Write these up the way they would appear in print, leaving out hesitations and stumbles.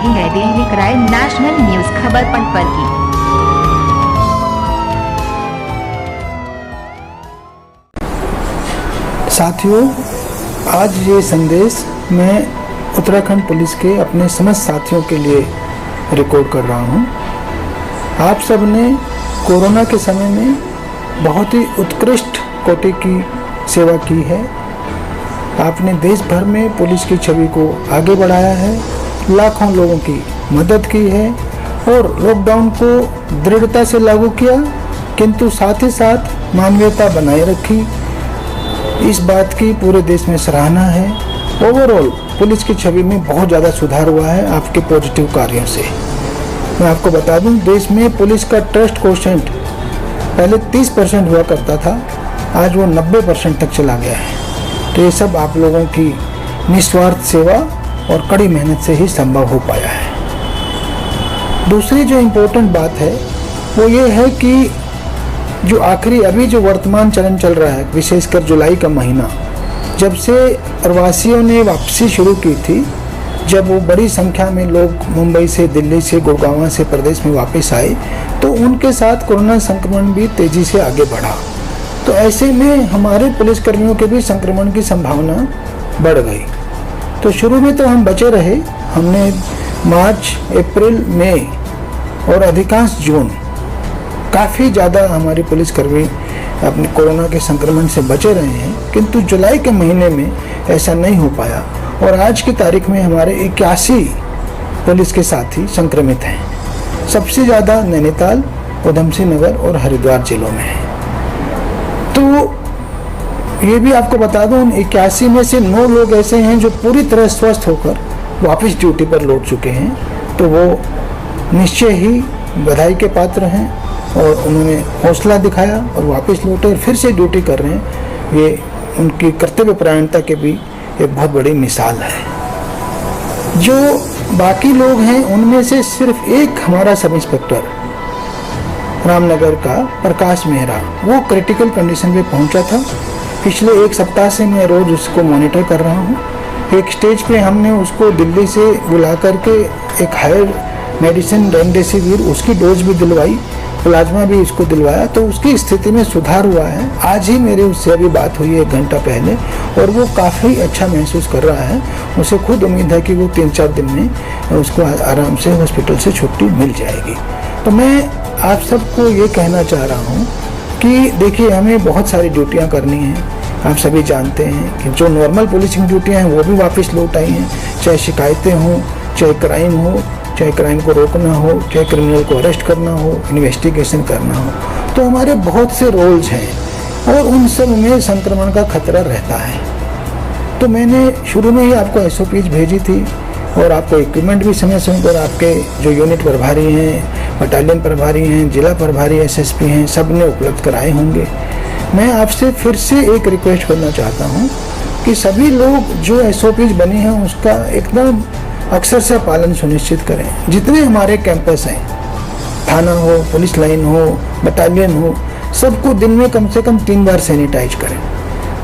रही है Delhi crime national news खबर पर की। साथियों, आज ये संदेश मैं उत्तराखंड पुलिस के अपने समस्त साथियों के लिए रिकॉर्ड कर रहा हूँ। आप सब ने कोरोना के समय में बहुत ही उत्कृष्ट कोटि की सेवा की है। आपने देश भर में पुलिस की छवि को आगे बढ़ाया है, लाखों लोगों की मदद की है और लॉकडाउन को दृढ़ता से लागू किया, किंतु साथ ही साथ मानवीयता बनाए रखी। इस बात की पूरे देश में सराहना है। ओवरऑल पुलिस की छवि में बहुत ज़्यादा सुधार हुआ है आपके पॉजिटिव कार्यों से। मैं आपको बता दूं, देश में पुलिस का ट्रस्ट कोशेंट पहले 30% हुआ करता था, आज वो 90% तक चला गया है। तो ये सब आप लोगों की निस्वार्थ सेवा और कड़ी मेहनत से ही संभव हो पाया है। दूसरी जो इम्पोर्टेंट बात है वो ये है कि जो आखिरी अभी जो वर्तमान चलन चल रहा है, विशेषकर जुलाई का महीना, जब से प्रवासियों ने वापसी शुरू की थी, जब वो बड़ी संख्या में लोग मुंबई से, दिल्ली से, गुड़गांव से प्रदेश में वापस आए, तो उनके साथ कोरोना संक्रमण भी तेजी से आगे बढ़ा। तो ऐसे में हमारे पुलिसकर्मियों के भी संक्रमण की संभावना बढ़ गई। तो शुरू में तो हम बचे रहे। हमने मार्च, अप्रैल, मई और अधिकांश जून काफ़ी ज़्यादा हमारे पुलिसकर्मी अपने कोरोना के संक्रमण से बचे रहे हैं, किंतु जुलाई के महीने में ऐसा नहीं हो पाया और आज की तारीख में हमारे 81 पुलिस के साथी संक्रमित हैं। सबसे ज़्यादा नैनीताल, उधमसिंह नगर और हरिद्वार जिलों में है। तो ये भी आपको बता दूं, 81 में से 9 लोग ऐसे हैं जो पूरी तरह स्वस्थ होकर वापस ड्यूटी पर लौट चुके हैं। तो वो निश्चय ही बधाई के पात्र हैं और उन्होंने हौसला दिखाया और वापस लौटे और फिर से ड्यूटी कर रहे हैं। ये उनकी कर्तव्य परायणता के भी एक बहुत बड़ी मिसाल है। जो बाकी लोग हैं उनमें से सिर्फ एक हमारा सब इंस्पेक्टर रामनगर का प्रकाश मेहरा, वो क्रिटिकल कंडीशन में पहुंचा था। पिछले 1 सप्ताह से मैं रोज उसको मॉनिटर कर रहा हूँ। एक स्टेज पे हमने उसको दिल्ली से बुला करके एक हायर मेडिसिन रेमडेसिविर उसकी डोज भी दिलवाई, प्लाज्मा भी इसको दिलवाया, तो उसकी स्थिति में सुधार हुआ है। आज ही मेरी उससे अभी बात हुई 1 घंटा पहले और वो काफ़ी अच्छा महसूस कर रहा है। उसे खुद उम्मीद है कि वो 3-4 दिन में उसको आराम से हॉस्पिटल से छुट्टी मिल जाएगी। तो मैं आप सबको ये कहना चाह रहा हूँ कि देखिए, हमें बहुत सारी ड्यूटियाँ करनी हैं। आप सभी जानते हैं कि जो नॉर्मल पुलिसिंग ड्यूटियाँ हैं वो भी वापस लौट आई हैं, चाहे शिकायतें हों, चाहे क्राइम हो, चाहे क्राइम को रोकना हो, चाहे क्रिमिनल को अरेस्ट करना हो, इन्वेस्टिगेशन करना हो। तो हमारे बहुत से रोल्स हैं और उन सब में संक्रमण का खतरा रहता है। तो मैंने शुरू में ही आपको SOPs भेजी थी और आपको इक्विपमेंट भी समय समय पर आपके जो यूनिट प्रभारी हैं, बटालियन प्रभारी हैं, जिला प्रभारी SSP हैं, सब ने उपलब्ध कराए होंगे। मैं आपसे फिर से एक रिक्वेस्ट करना चाहता हूँ कि सभी लोग जो SOPs बनी हैं उसका एकदम अक्सर से पालन सुनिश्चित करें। जितने हमारे कैंपस हैं, थाना हो, पुलिस लाइन हो, बटालियन हो, सबको दिन में कम से कम 3 बार सैनिटाइज करें।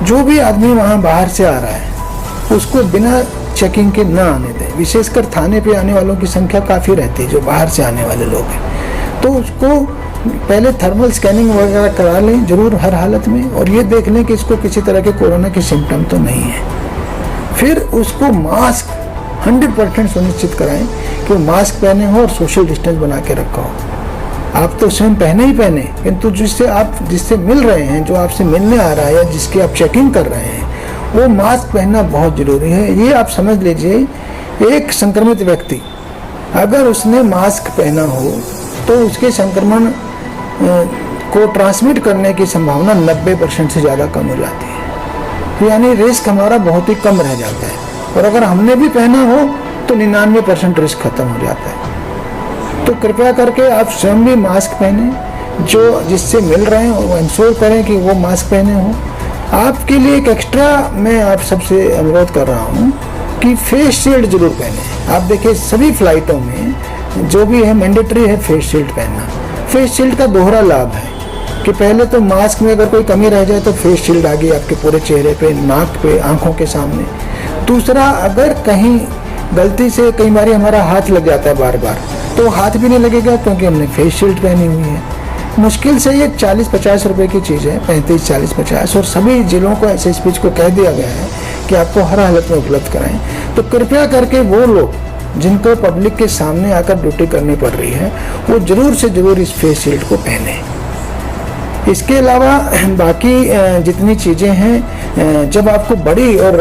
जो भी आदमी वहाँ बाहर से आ रहा है उसको बिना चेकिंग के ना आने दें। विशेषकर थाने पे आने वालों की संख्या काफ़ी रहती है जो बाहर से आने वाले लोग हैं। तो उसको पहले थर्मल स्कैनिंग वगैरह करा लें जरूर हर हालत में, और ये देख लें कि इसको किसी तरह के कोरोना के सिम्टम तो नहीं है। फिर उसको मास्क 100% सुनिश्चित कराएं कि वो मास्क पहने हो और सोशल डिस्टेंस बना के रखा हो। आप तो स्वयं पहने ही पहने, किंतु जिससे मिल रहे हैं, जो आपसे मिलने आ रहा है या जिसकी आप चेकिंग कर रहे हैं, वो मास्क पहनना बहुत ज़रूरी है। ये आप समझ लीजिए, एक संक्रमित व्यक्ति अगर उसने मास्क पहना हो तो उसके संक्रमण को ट्रांसमिट करने की संभावना 90% से ज़्यादा कम हो जाती है। यानी रिस्क हमारा बहुत ही कम रह जाता है। और अगर हमने भी पहना हो तो 99% रिस्क खत्म हो जाता है। तो कृपया करके आप स्वयं भी मास्क पहने, जो जिससे मिल रहे हैं वो इंश्योर करें कि वो मास्क पहने हो। आपके लिए एक एक्स्ट्रा मैं आप सबसे अनुरोध कर रहा हूँ कि फेस शील्ड जरूर पहने। आप देखिए, सभी फ्लाइटों में जो भी है मैंडेटरी है फेस शील्ड पहनना। फेस शील्ड का दोहरा लाभ है कि पहले तो मास्क में अगर कोई कमी रह जाए तो फेस शील्ड आ गई आपके पूरे चेहरे पे, नाक पे, आंखों के सामने। दूसरा, अगर कहीं गलती से कई बार हमारा हाथ लग जाता है बार बार, तो हाथ भी नहीं लगेगा क्योंकि हमने फेस शील्ड पहनी हुई है। मुश्किल से ये 40-50 रुपए की चीज़ है, 35-40-50, और सभी जिलों को एसएसपी को कह दिया गया है कि आपको हर हालत में उपलब्ध कराएं। तो कृपया करके वो लोग जिनको पब्लिक के सामने आकर ड्यूटी करनी पड़ रही है, वो जरूर से जरूर इस फेस शील्ड को पहने। इसके अलावा बाकी जितनी चीज़ें हैं, जब आपको बड़ी और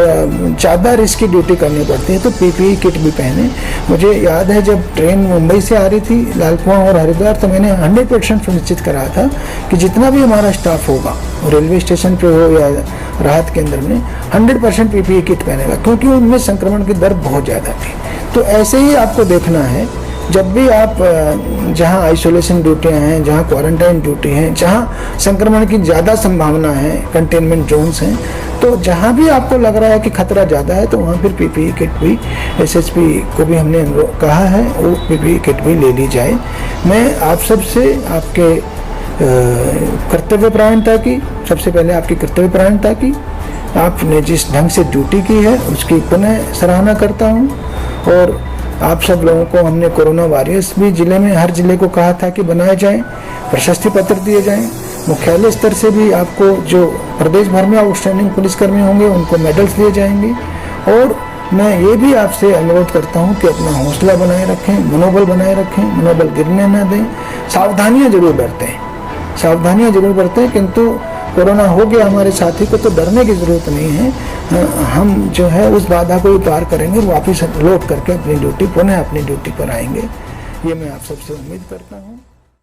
ज़्यादा रिस्क की ड्यूटी करनी पड़ती है तो पीपीई किट भी पहने। मुझे याद है जब ट्रेन मुंबई से आ रही थी लाल कुआं और हरिद्वार, तो मैंने 100% सुनिश्चित करा था कि जितना भी हमारा स्टाफ होगा, रेलवे स्टेशन पे हो या राहत केंद्र में, 100% पीपीई किट पहनेगा, क्योंकि उनमें संक्रमण की दर बहुत ज़्यादा थी। तो ऐसे ही आपको देखना है, जब भी आप जहां आइसोलेशन ड्यूटियां हैं, जहां क्वारंटाइन ड्यूटी हैं, जहां संक्रमण की ज़्यादा संभावना है, कंटेनमेंट जोन्स हैं, तो जहां भी आपको लग रहा है कि खतरा ज़्यादा है, तो वहां फिर पीपीई किट भी एसएसपी को भी हमने कहा है वो पीपीई किट भी ले ली जाए। मैं आप सबसे आपके कर्तव्यपरायणता की, सबसे पहले आपकी कर्तव्यपरायणता की, आपने जिस ढंग से ड्यूटी की है उसकी पुनः सराहना करता हूँ। और आप सब लोगों को हमने कोरोना वॉरियर्स भी जिले में, हर जिले को कहा था कि बनाए जाएं, प्रशस्ति पत्र दिए जाएं। मुख्यालय स्तर से भी आपको जो प्रदेश भर में आउटस्टैंडिंग पुलिसकर्मी होंगे उनको मेडल्स दिए जाएंगे। और मैं ये भी आपसे अनुरोध करता हूँ कि अपना हौसला बनाए रखें, मनोबल बनाए रखें, मनोबल गिरने न दें। सावधानियाँ जरूर बरतें, किंतु कोरोना हो गया हमारे साथी को तो डरने की ज़रूरत नहीं है। हम जो है उस बाधा को भी पार करेंगे, वापस लौट करके अपनी ड्यूटी, पुनः अपनी ड्यूटी पर आएंगे। ये मैं आप सबसे उम्मीद करता हूँ।